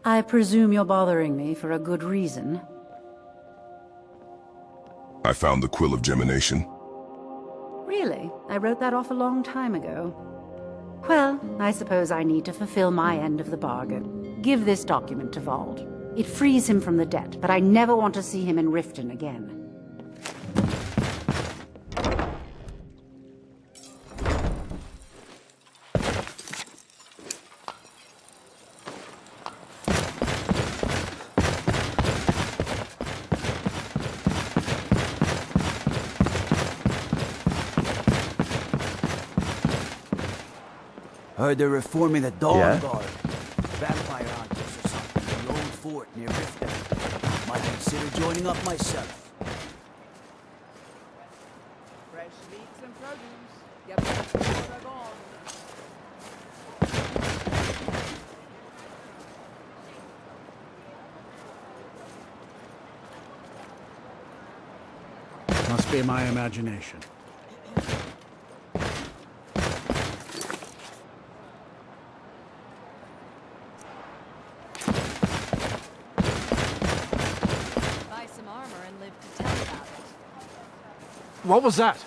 I presume you're bothering me for a good reason. I found the Quill of Gemination. Really? I wrote that off a long time ago. Well, I suppose I need to fulfill my end of the bargain. Give this document to Vald. It frees him from the debt, but I never want to see him in Riften again. Heard they're reforming the Dawn Yeah? Guard. Vampire hunters or something in the old fort near Riften. Might consider joining up myself. Fresh meats and produce. Get back to what I've on. Must be my imagination. Buy some armor and live to tell about it. What was that?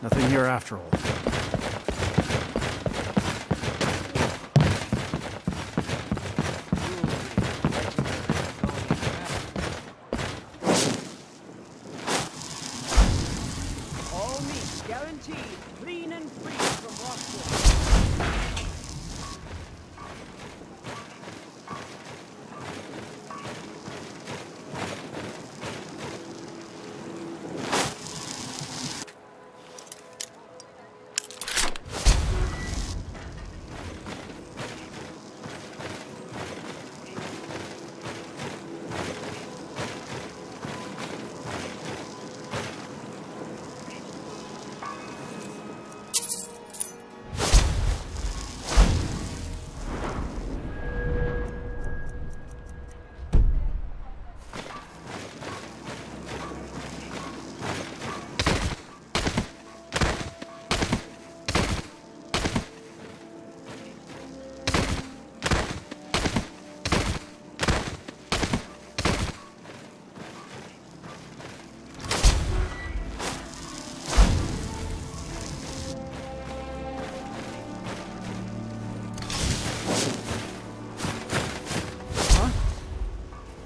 Nothing here after all. All meat guaranteed, clean and free from Rockwood.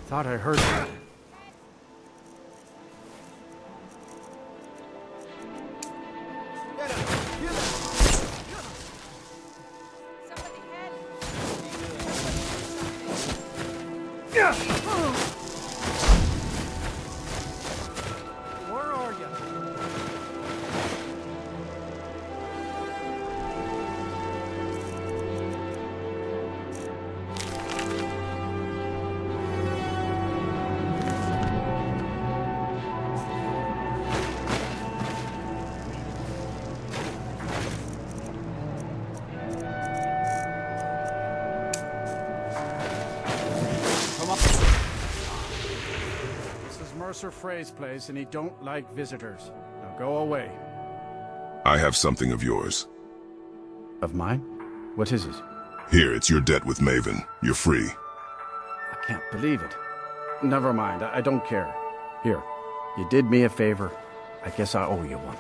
Thought I heard that. Somebody head. Where are you? Come on. This is Mercer Frey's place, and he don't like visitors. Now go away. I have something of yours. Of mine? What is it? Here, it's your debt with Maven. You're free. I can't believe it. Never mind, I don't care. Here, you did me a favor. I guess I owe you one.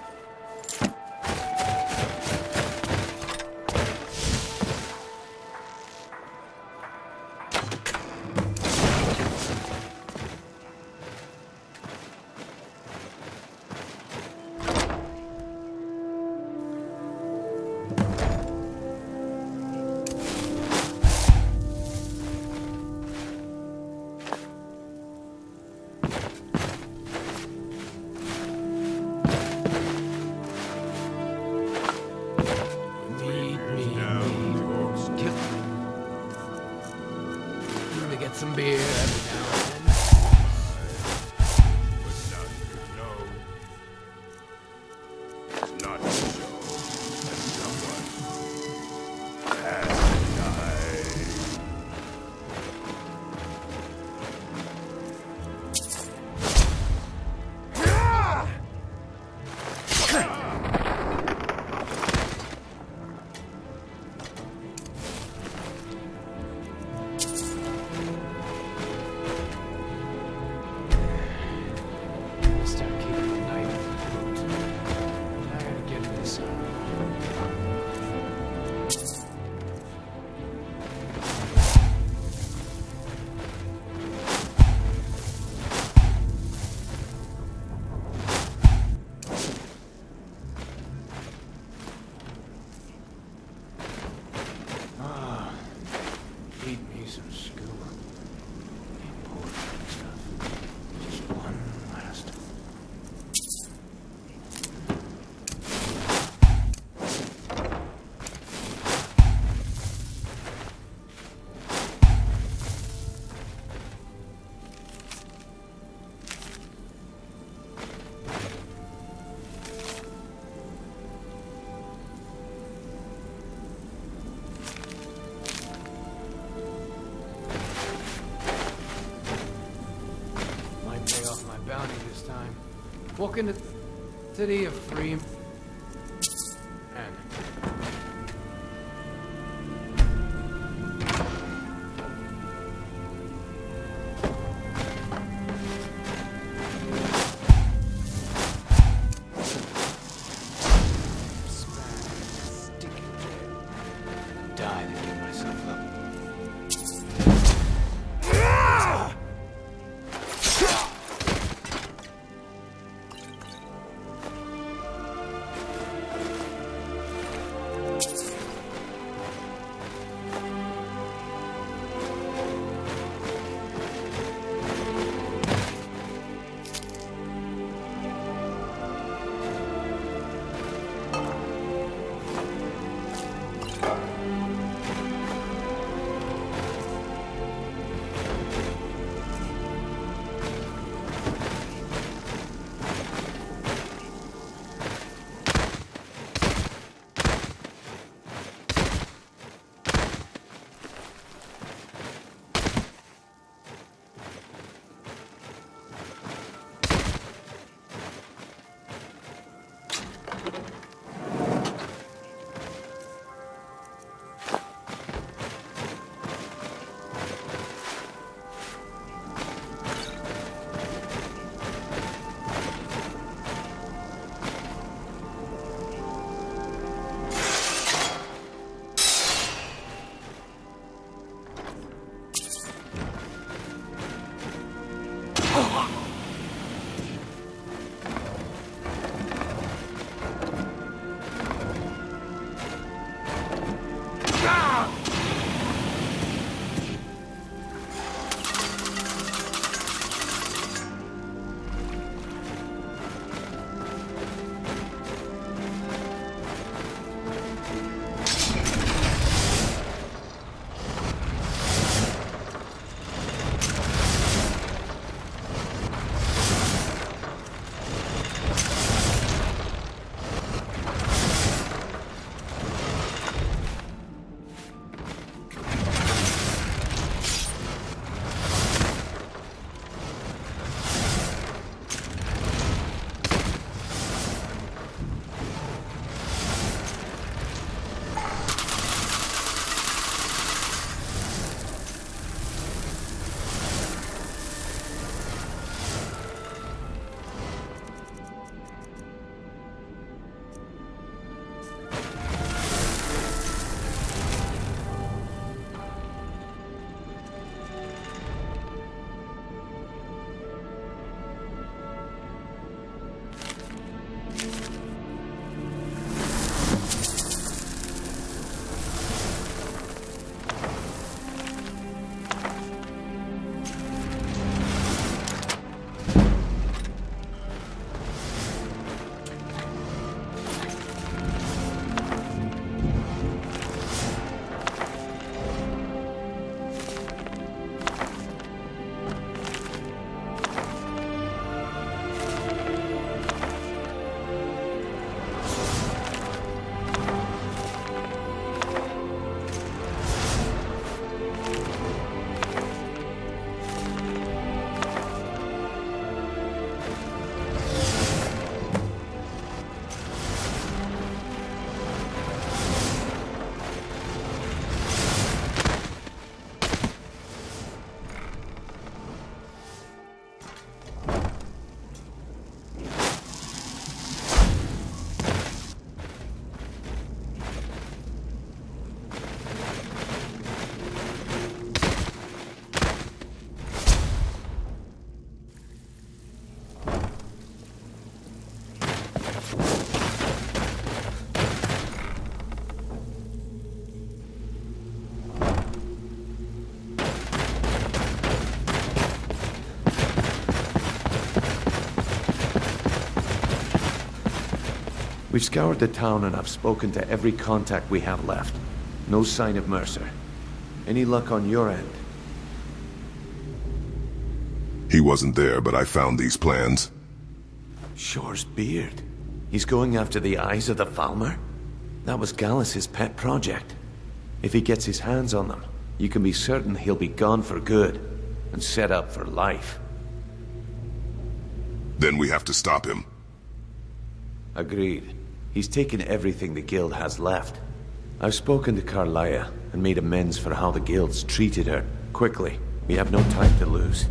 Walk into the city of free men. We've scoured the town and I've spoken to every contact we have left. No sign of Mercer. Any luck on your end? He wasn't there, but I found these plans. Shore's beard. He's going after the eyes of the Falmer? That was Gallus's pet project. If he gets his hands on them, you can be certain he'll be gone for good and set up for life. Then we have to stop him. Agreed. He's taken everything the guild has left. I've spoken to Carlia and made amends for how the guilds treated her. Quickly, we have no time to lose.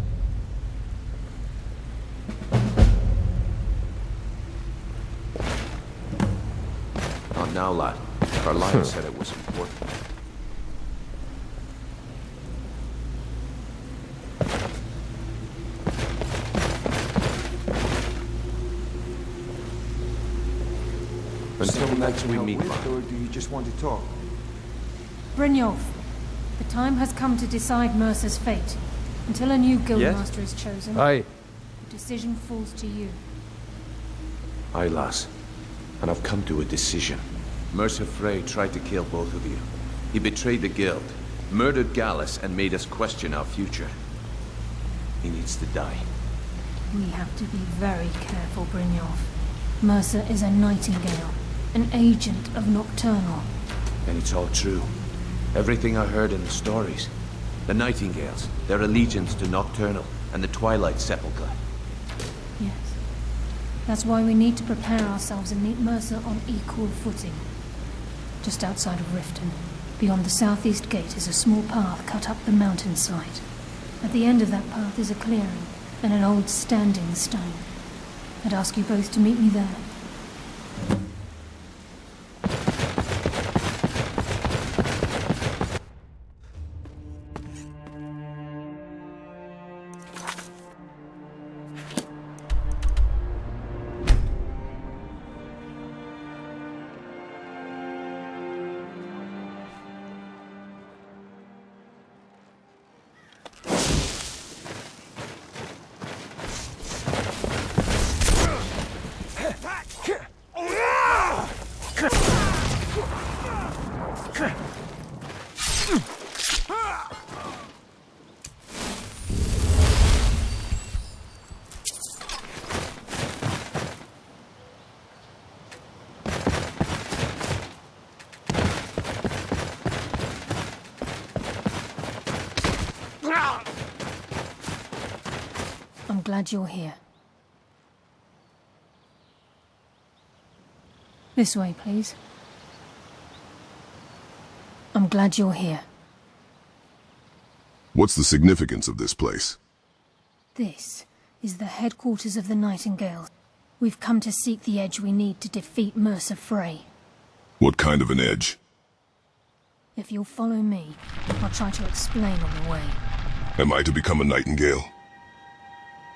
Not now, lad. Carlia said it was important. Until next we meet, lad. Or do you just want to talk? Brynjolf, the time has come to decide Mercer's fate. Until a new guildmaster is chosen, Aye. the decision falls to you. Aye, lass. And I've come to a decision. Mercer Frey tried to kill both of you. He betrayed the guild, murdered Gallus, and made us question our future. He needs to die. We have to be very careful, Brynjolf. Mercer is a nightingale, an agent of Nocturnal. And it's all true. Everything I heard in the stories. The Nightingales, their allegiance to Nocturnal, and the Twilight Sepulchre. Yes. That's why we need to prepare ourselves and meet Mercer on equal footing. Just outside of Riften, beyond the southeast gate, is a small path cut up the mountainside. At the end of that path is a clearing, and an old standing stone. I'd ask you both to meet me there. I'm glad you're here. This way, please. I'm glad you're here. What's the significance of this place? This is the headquarters of the Nightingales. We've come to seek the edge we need to defeat Mercer Frey. What kind of an edge? If you'll follow me, I'll try to explain on the way. Am I to become a nightingale?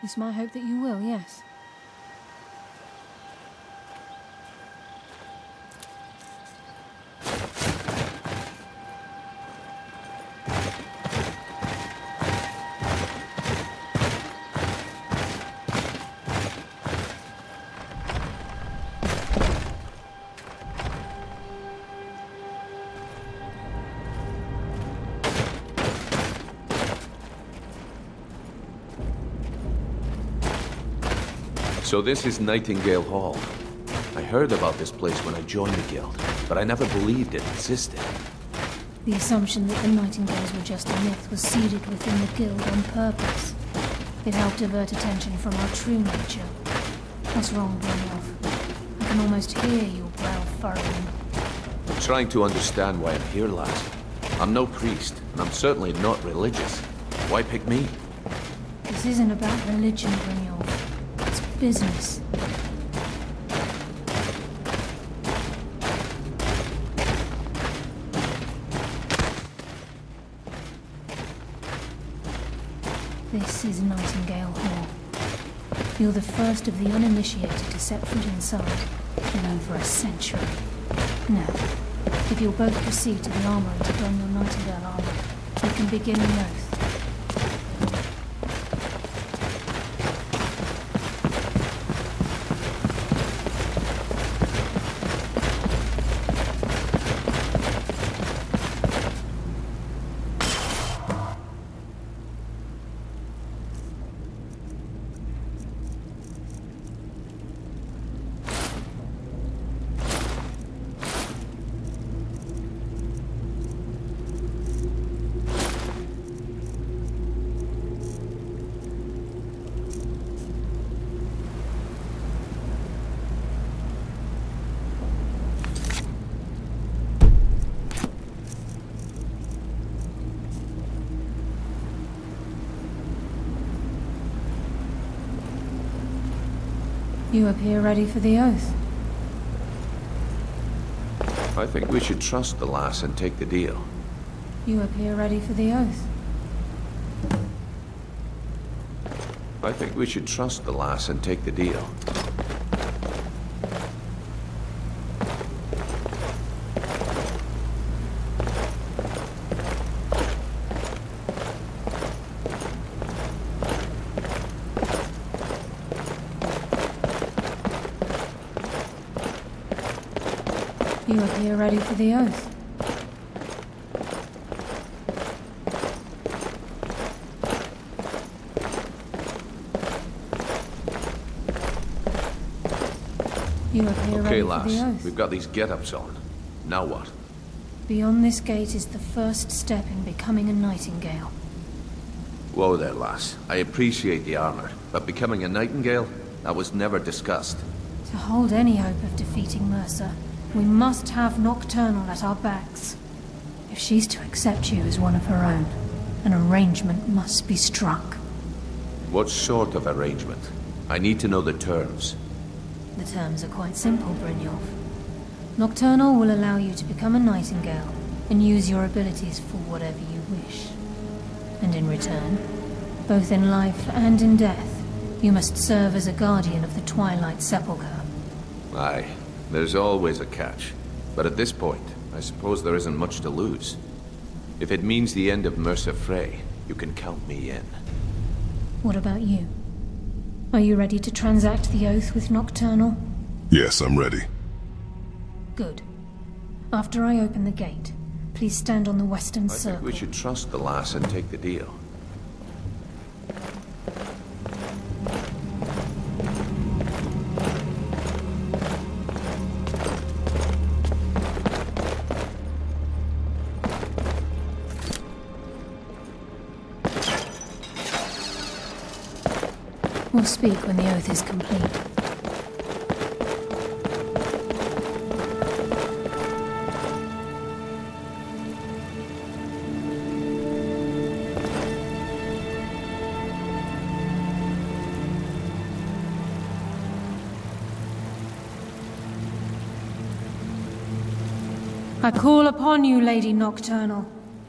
It's my hope that you will, yes. So this is Nightingale Hall. I heard about this place when I joined the guild, but I never believed it existed. The assumption that the Nightingales were just a myth was seeded within the guild on purpose. It helped divert attention from our true nature. What's wrong, Brynjolf? I can almost hear your brow furrowing. I'm trying to understand why I'm here, lad. I'm no priest, and I'm certainly not religious. Why pick me? This isn't about religion, Brynjolf. It's business. This is Nightingale Hall. You're the first of the uninitiated to set foot inside in over a century. Now, if you'll both proceed to the armory to don your Nightingale armor, we can begin the oath. You appear ready for the oath. I think we should trust the lass and take the deal. You appear ready for the oath. I think we should trust the lass and take the deal. You appear ready for the oath. You appear Okay, ready for the lass. oath. We've got these get-ups on. Now what? Beyond this gate is the first step in becoming a nightingale. Whoa there, lass. I appreciate the armor, but becoming a nightingale? That was never discussed. To hold any hope of defeating Mercer, we must have Nocturnal at our backs. If she's to accept you as one of her own, an arrangement must be struck. What sort of arrangement? I need to know the terms. The terms are quite simple, Brynjolf. Nocturnal will allow you to become a nightingale and use your abilities for whatever you wish. And in return, both in life and in death, you must serve as a guardian of the Twilight Sepulchre. Aye, there's always a catch. But at this point, I suppose there isn't much to lose. If it means the end of Mercer Frey, you can count me in. What about you? Are you ready to transact the oath with Nocturnal? Yes, I'm ready. Good. After I open the gate, please stand on the western I circle. think we should trust the lass and take the deal. We'll speak when the oath is complete. I call upon you, Lady Nocturnal,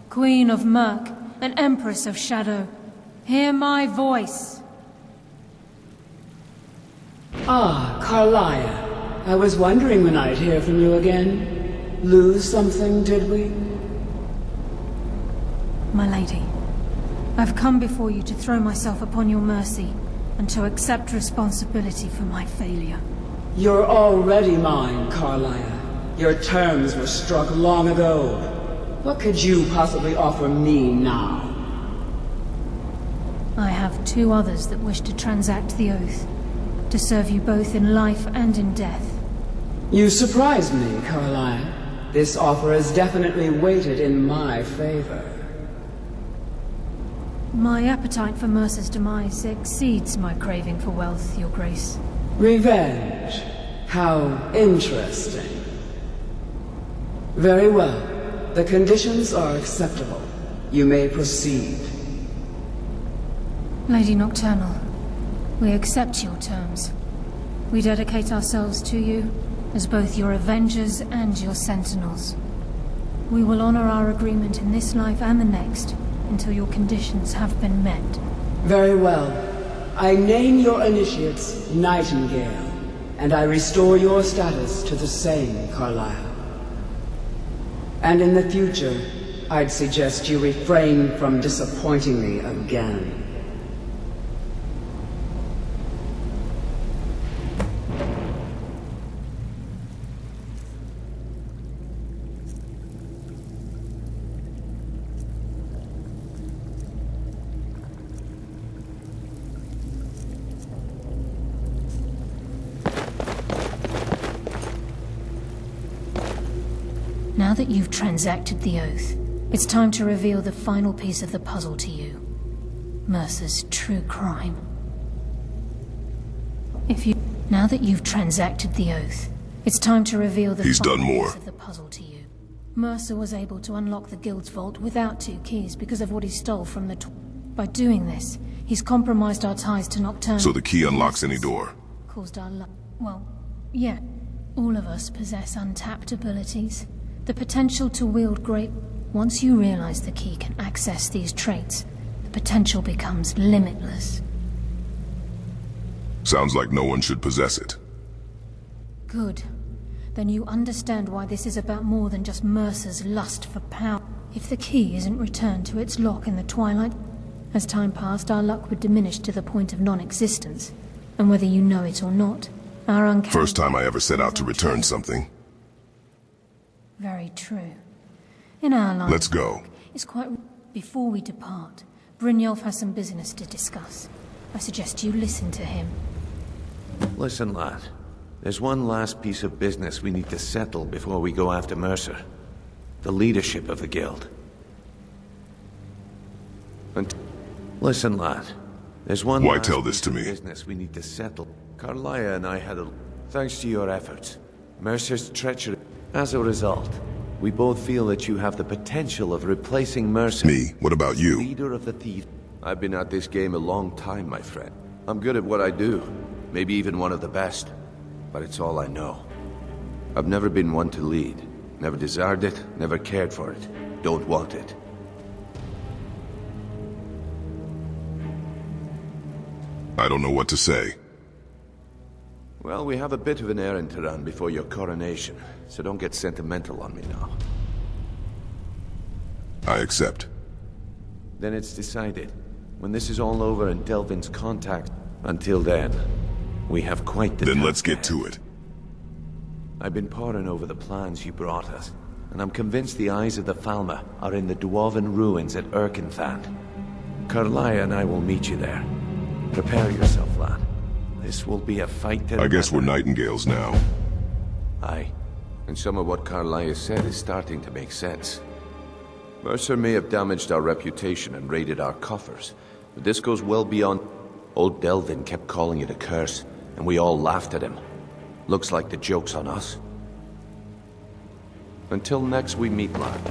Queen of Murk and Empress of Shadow. Hear my voice. Ah, Carlia. I was wondering when I'd hear from you again. Lose something, did we? My lady, I've come before you to throw myself upon your mercy and to accept responsibility for my failure. You're already mine, Carlia. Your terms were struck long ago. What could you possibly offer me now? I have two others that wish to transact the oath, to serve you both in life and in death. You surprise me, Carlia. This offer is definitely weighted in my favor. My appetite for Mercer's demise exceeds my craving for wealth, Your Grace. Revenge. How interesting. Very well. The conditions are acceptable. You may proceed. Lady Nocturnal, we accept your terms. We dedicate ourselves to you as both your avengers and your sentinels. We will honor our agreement in this life and the next until your conditions have been met. Very well. I name your initiates Nightingale, and I restore your status to the same, Carlisle. And in the future, I'd suggest you refrain from disappointing me again. Now that you've transacted the oath, it's time to reveal the final piece of the puzzle to you. Mercer's true crime. Now that you've transacted the oath, it's time to reveal the final piece of the puzzle to you. Mercer was able to unlock the guild's vault without 2 keys because of what he stole from the By doing this, he's compromised our ties to Nocturnal. So the key unlocks any door? caused our luck. Well, yeah. All of us possess untapped abilities. The potential to wield great... Once you realize the key can access these traits, the potential becomes limitless. Sounds like no one should possess it. Good. Then you understand why this is about more than just Mercer's lust for power. If the key isn't returned to its lock in the twilight, as time passed, our luck would diminish to the point of non-existence. And whether you know it or not, our uncanny... First time I ever set out to return something. Very true. In our line... Let's go. It's quite... Before we depart, Brynjolf has some business to discuss. I suggest you listen to him. Listen, lad. There's one last piece of business we need to settle before we go after Mercer. The leadership of the guild. And listen, lad. There's one Why last tell this piece to of me? business we need to settle. Carlia and I had a... Thanks to your efforts, Mercer's treachery. As a result, we both feel that you have the potential of replacing Mercer. Me? What about you? Leader of the thieves. I've been at this game a long time, my friend. I'm good at what I do. Maybe even one of the best. But it's all I know. I've never been one to lead. Never desired it, never cared for it. Don't want it. I don't know what to say. Well, we have a bit of an errand to run before your coronation, so don't get sentimental on me now. I accept. Then it's decided. When this is all over and Delvin's contact... Until then, we have quite the Then task let's get ahead. to it. I've been poring over the plans you brought us, and I'm convinced the eyes of the Falmer are in the Dwarven ruins at Erkenthan. Carlia and I will meet you there. Prepare yourself, lad. This will be a fight to I guess we're remember. nightingales now. Aye. And some of what Carlia said is starting to make sense. Mercer may have damaged our reputation and raided our coffers, but this goes well beyond... Old Delvin kept calling it a curse, and we all laughed at him. Looks like the joke's on us. Until next we meet, lad.